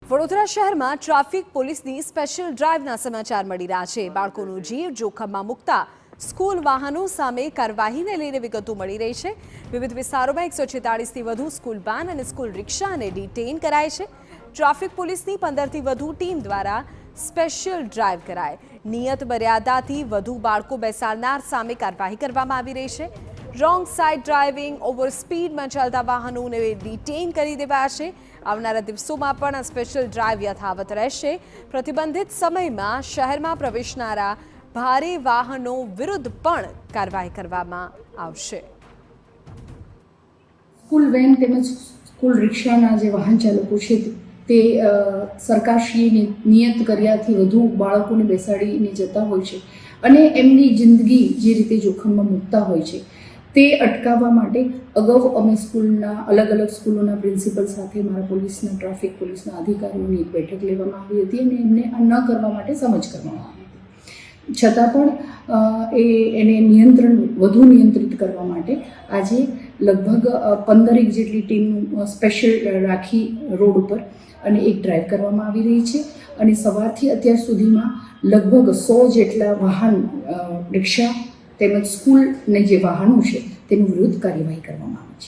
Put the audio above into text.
વડોદરા શહેરમાં ટ્રાફિક પોલીસની સ્પેશિયલ ડ્રાઈવના સમાચાર મળી રહ્યા છે। બાળકોનો જીવ જોખમમાં મૂકતા સ્કૂલ વાહનો સામે કાર્યવાહીને લઈને વિગતો મળી રહી છે। વિવિધ વિસ્તારોમાં 146થી વધુ સ્કૂલ વાન અને સ્કૂલ રિક્ષાને ડિટેઇન કરાય છે। ટ્રાફિક પોલીસની 15થી વધુ ટીમ દ્વારા સ્પેશિયલ ડ્રાઈવ કરાય। નિયત મર્યાદાથી વધુ બાળકો બેસાડનાર સામે કાર્યવાહી કરવામાં આવી રહી છે। રોંગ સાઇડ ડ્રાઇવિંગ, ઓવર સ્પીડમાં ચાલતા વાહનોને ડિટેઇન કરી દેવાયા છે। આવનારા દિવસોમાં પણ આ સ્પેશિયલ ડ્રાઈવ યથાવત રહેશે। પ્રતિબંધિત સમયમાં શહેરમાં પ્રવેશનારા ભારે વાહનો વિરુદ્ધ પણ કાર્યવાહી કરવામાં આવશે। સ્કૂલ વેન તેમજ સ્કૂલ રિક્ષાના જે વાહન ચાલકો છે તે સરકારશ્રીએ નિયત કર્યાથી વધુ બાળકોને બેસાડીને જતા હોય છે અને એમની જિંદગી જે રીતે જોખમમાં મૂકતા હોય છે તે અટકાવવા માટે અગાઉ અમે સ્કૂલના અલગ સ્કૂલોના પ્રિન્સિપલ સાથે મારા પોલીસના ટ્રાફિક પોલીસના અધિકારીઓની એક બેઠક લેવામાં આવી હતી અને એમને આ ન કરવા માટે સમજ કરવામાં આવી હતી। છતાં પણ એને વધુ નિયંત્રિત કરવા માટે આજે લગભગ 15 જેટલી ટીમનું સ્પેશિયલ રાખી રોડ ઉપર અને એક ડ્રાઈવ કરવામાં આવી રહી છે અને સવારથી અત્યાર સુધીમાં લગભગ 100 જેટલા વાહન રિક્ષા તેમજ સ્કૂલને જે વાહનો છે તેનું વિરુદ્ધ કાર્યવાહી કરવામાં આવી છે।